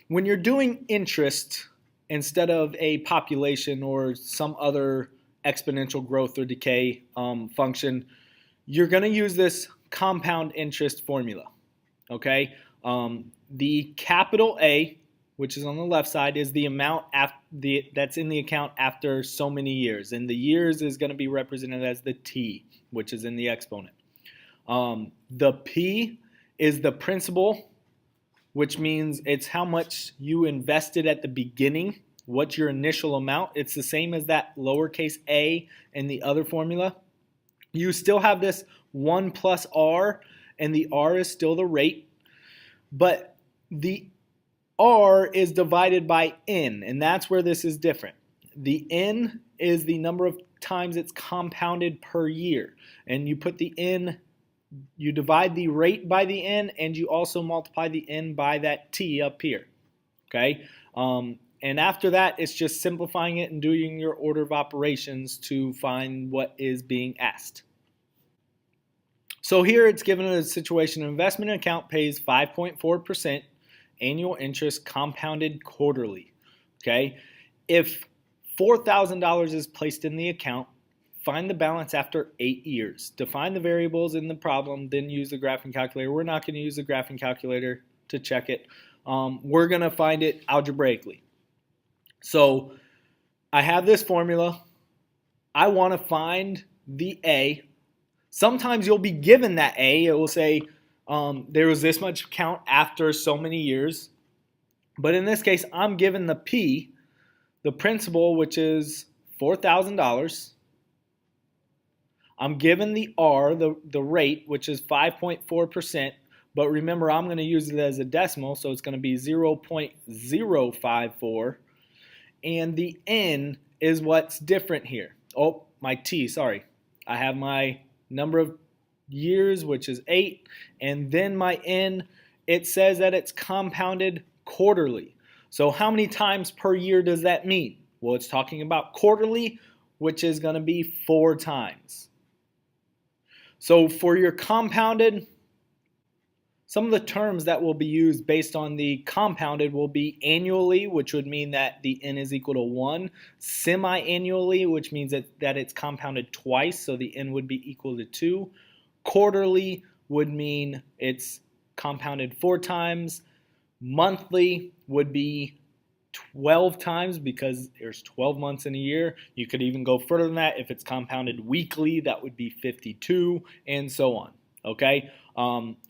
When you're doing interest instead of a population or some other exponential growth or decay function, you're going to use this compound interest formula. Okay, the capital A, which is on the left side, is the amount that's in the account after so many years, and the years is going to be represented as the T, which is in the exponent. The P is the principal, which means it's how much you invested at the beginning. What's your initial amount? It's the same as that lowercase a in the other formula. You still have this 1 plus r, and the r is still the rate, but the r is divided by n, and that's where this is different. The n is the number of times it's compounded per year, and you put the n, you divide the rate by the n, and you also multiply the n by that t up here. Okay, and after that, it's just simplifying it and doing your order of operations to find what is being asked. So here it's given a situation: an investment account pays 5.4% annual interest compounded quarterly. Okay, if $4,000 is placed in the account, find the balance after 8 years. Define the variables in the problem, then use the graphing calculator. We're not going to use the graphing calculator to check it. We're going to find it algebraically. So I have this formula. I want to find the A. Sometimes you'll be given that A. It will say there was this much count after so many years. But in this case, I'm given the P, the principal, which is $4,000. I'm given the R, the rate, which is 5.4%. But remember, I'm going to use it as a decimal, so it's going to be 0.054. And the N is what's different here. Oh, my T, sorry. I have my number of years, which is 8, and then my N, it says that it's compounded quarterly. So how many times per year does that mean? Well, it's talking about quarterly, which is going to be 4 times. So for your compounded, some of the terms that will be used based on the compounded will be annually, which would mean that the N is equal to 1. Semi-annually, which means that it's compounded twice, so the N would be equal to 2. Quarterly would mean it's compounded 4 times. Monthly would be 12 times because there's 12 months in a year. You could even go further than that. If it's compounded weekly, that would be 52, and so on. Okay,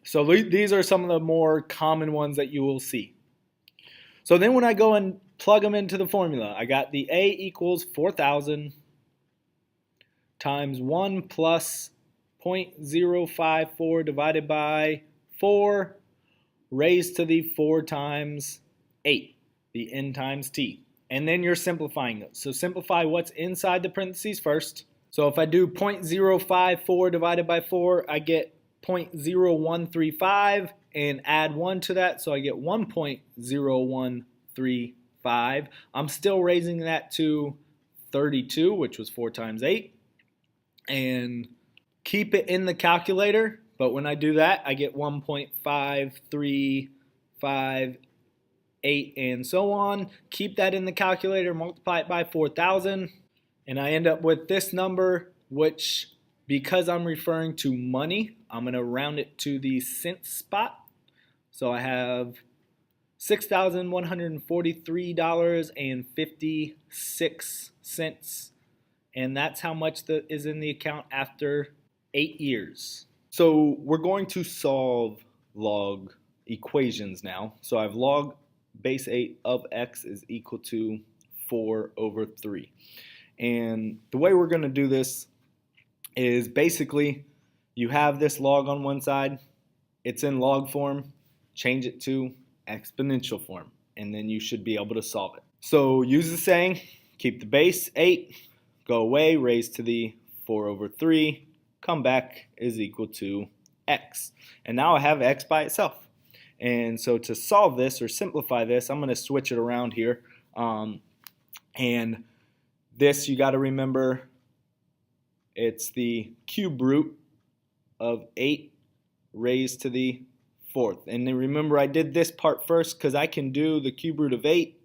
so these are some of the more common ones that you will see. So then when I go and plug them into the formula, I got the A equals 4,000 times 1 plus 0.054 divided by 4 raised to the 4 times 8, the N times T. And then you're simplifying those. So simplify what's inside the parentheses first. So if I do 0.054 divided by 4, I get 0.0135 and add 1 to that, so I get 1.0135. I'm still raising that to 32, which was 4 times 8, and keep it in the calculator, but when I do that, I get 1.5358 and so on. Keep that in the calculator, multiply it by 4,000, and I end up with this number, which, because I'm referring to money, I'm going to round it to the cent spot. So I have $6,143.56, and that's how much is in the account after 8 years. So we're going to solve log equations now. So I have log base 8 of x is equal to 4 over 3. And the way we're going to do this is basically you have this log on one side, it's in log form, change it to exponential form, and then you should be able to solve it. So use the saying, keep the base 8, go away, raise to the 4 over 3, come back is equal to x. And now I have x by itself. And so to solve this or simplify this, I'm going to switch it around here. And this, you got to remember, it's the cube root of 8 raised to the fourth. And then remember, I did this part first because I can do the cube root of 8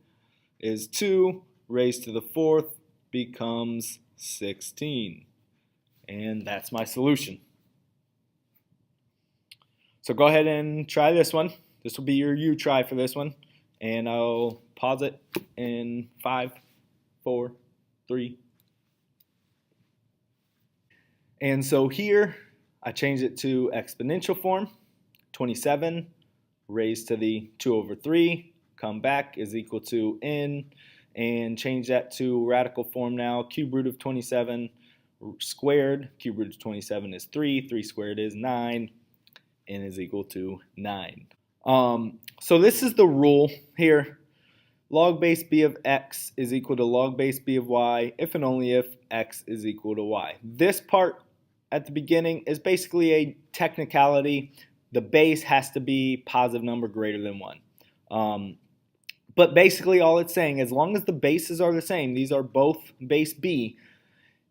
is 2 raised to the fourth becomes 16. And that's my solution. So go ahead and try this one. This will be your you try for this one. And I'll pause it in 5, 4, 3. And so here I change it to exponential form. 27 raised to the 2 over 3, come back, is equal to n, and change that to radical form now. Cube root of 27 squared, cube root of 27 is 3, 3 squared is 9, n is equal to 9. So this is the rule here. Log base b of x is equal to log base b of y if and only if x is equal to y. This part at the beginning is basically a technicality. The base has to be positive number greater than 1. But basically all it's saying, as long as the bases are the same, these are both base b,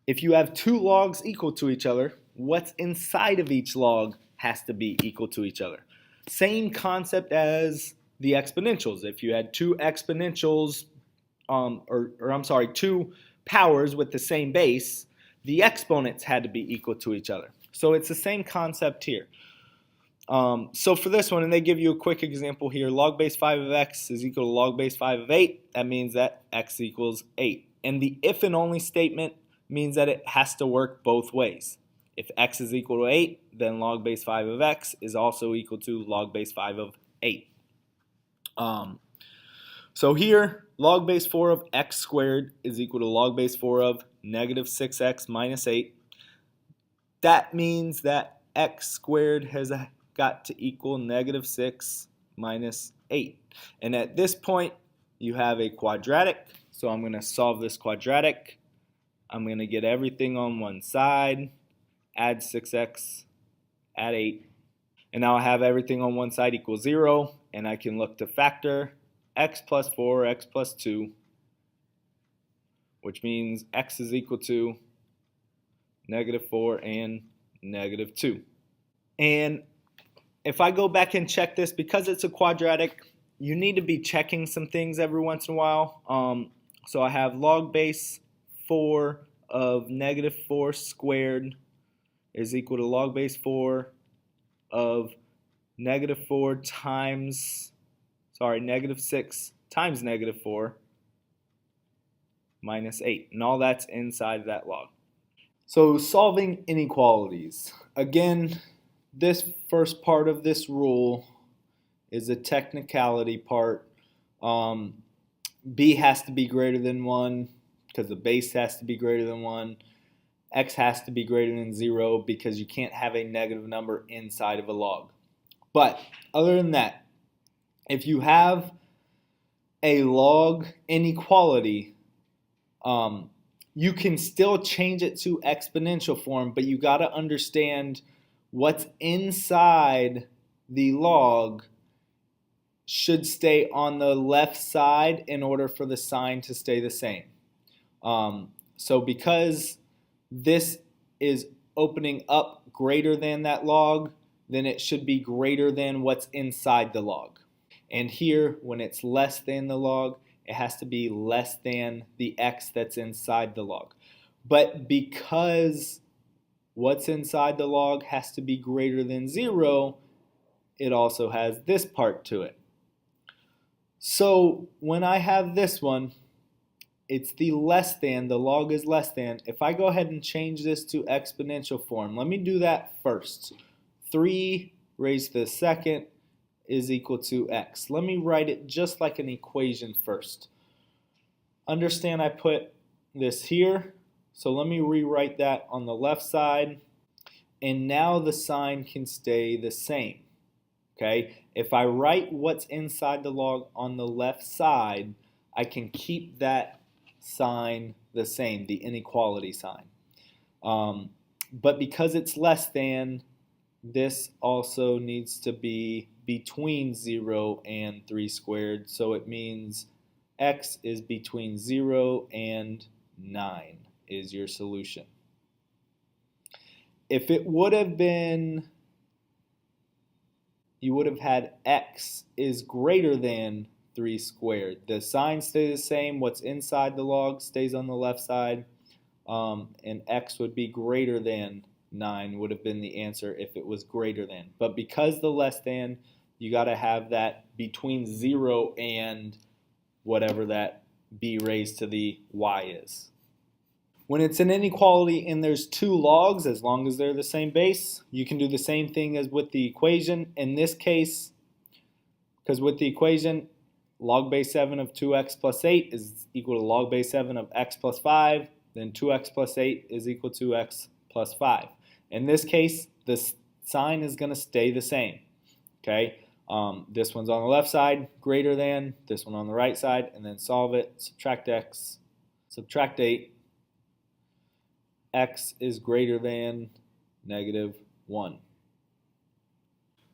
if you have two logs equal to each other, what's inside of each log has to be equal to each other. Same concept as the exponentials. If you had two exponentials, two powers with the same base, the exponents had to be equal to each other. So it's the same concept here. So for this one, and they give you a quick example here, log base 5 of x is equal to log base 5 of 8. That means that x equals 8. And the if and only statement means that it has to work both ways. If x is equal to 8, then log base 5 of x is also equal to log base 5 of 8. So here, log base 4 of x squared is equal to log base 4 of negative 6x minus 8. That means that x squared has got to equal negative 6 minus 8. And at this point, you have a quadratic. So I'm going to solve this quadratic. I'm going to get everything on one side, add 6x, add 8. And now I have everything on one side equals 0. And I can look to factor x plus 4, x plus 2, which means x is equal to negative 4 and negative 2. And if I go back and check this, because it's a quadratic, you need to be checking some things every once in a while. So I have log base 4 of negative 4 squared is equal to log base 4 of negative 4 times, negative 6 times negative 4 minus 8. And all that's inside that log. So solving inequalities. Again, this first part of this rule is a technicality part. B has to be greater than 1 because the base has to be greater than 1. X has to be greater than 0 because you can't have a negative number inside of a log. But other than that, if you have a log inequality, you can still change it to exponential form, but you got to understand what's inside the log should stay on the left side in order for the sign to stay the same. So because this is opening up greater than that log, then it should be greater than what's inside the log. And here, when it's less than the log, it has to be less than the x that's inside the log. But because what's inside the log has to be greater than 0, it also has this part to it. So when I have this one, it's the less than, the log is less than. If I go ahead and change this to exponential form, let me do that first. 3 raised to the second is equal to x. Let me write it just like an equation first. Understand I put this here, so let me rewrite that on the left side, and now the sign can stay the same. Okay, if I write what's inside the log on the left side, I can keep that sign the same, the inequality sign. But because it's less than, this also needs to be between 0 and 3 squared, so it means x is between 0 and 9 is your solution. If it would have been you would have had x is greater than 3 squared. The sign stays the same. What's inside the log stays on the left side. And x would be greater than 9 would have been the answer if it was greater than. But because the less than, you got to have that between 0 and whatever that b raised to the y is. When it's an inequality and there's two logs, as long as they're the same base, you can do the same thing as with the equation. In this case, because with the equation, log base 7 of 2x plus 8 is equal to log base 7 of x plus 5. Then 2x plus 8 is equal to x plus 5. In this case, the sign is going to stay the same. Okay, this one's on the left side, greater than, this one on the right side, and then solve it, subtract x, subtract 8, x is greater than -1.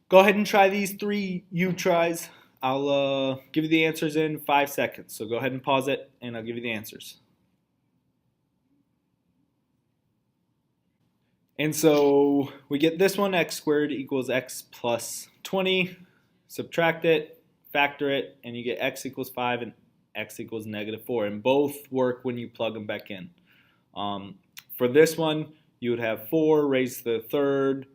Go ahead and try these 3 U-tries. I'll give you the answers in 5 seconds. So go ahead and pause it, and I'll give you the answers. And so we get this one, x squared equals x plus 20. Subtract it, factor it, and you get x equals 5 and x equals -4. And both work when you plug them back in. For this one, you would have 4 raised to the third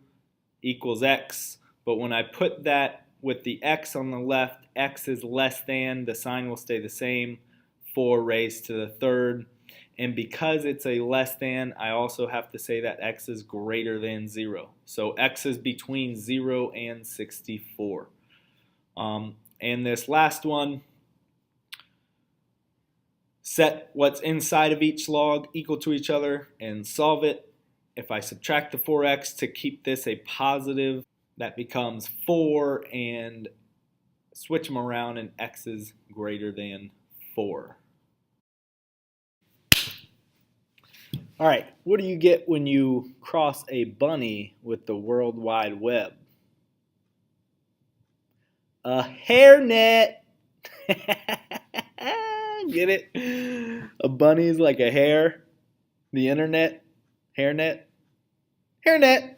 equals x. But when I put that with the x on the left, x is less than, the sign will stay the same, 4 raised to the third. And because it's a less than, I also have to say that x is greater than 0. So x is between 0 and 64. And this last one, set what's inside of each log equal to each other and solve it. If I subtract the 4x to keep this a positive, that becomes 4, and switch them around and x is greater than 4. All right, what do you get when you cross a bunny with the World Wide Web? A hairnet. Get it? A bunny is like a hair. The internet. Hairnet. Hairnet.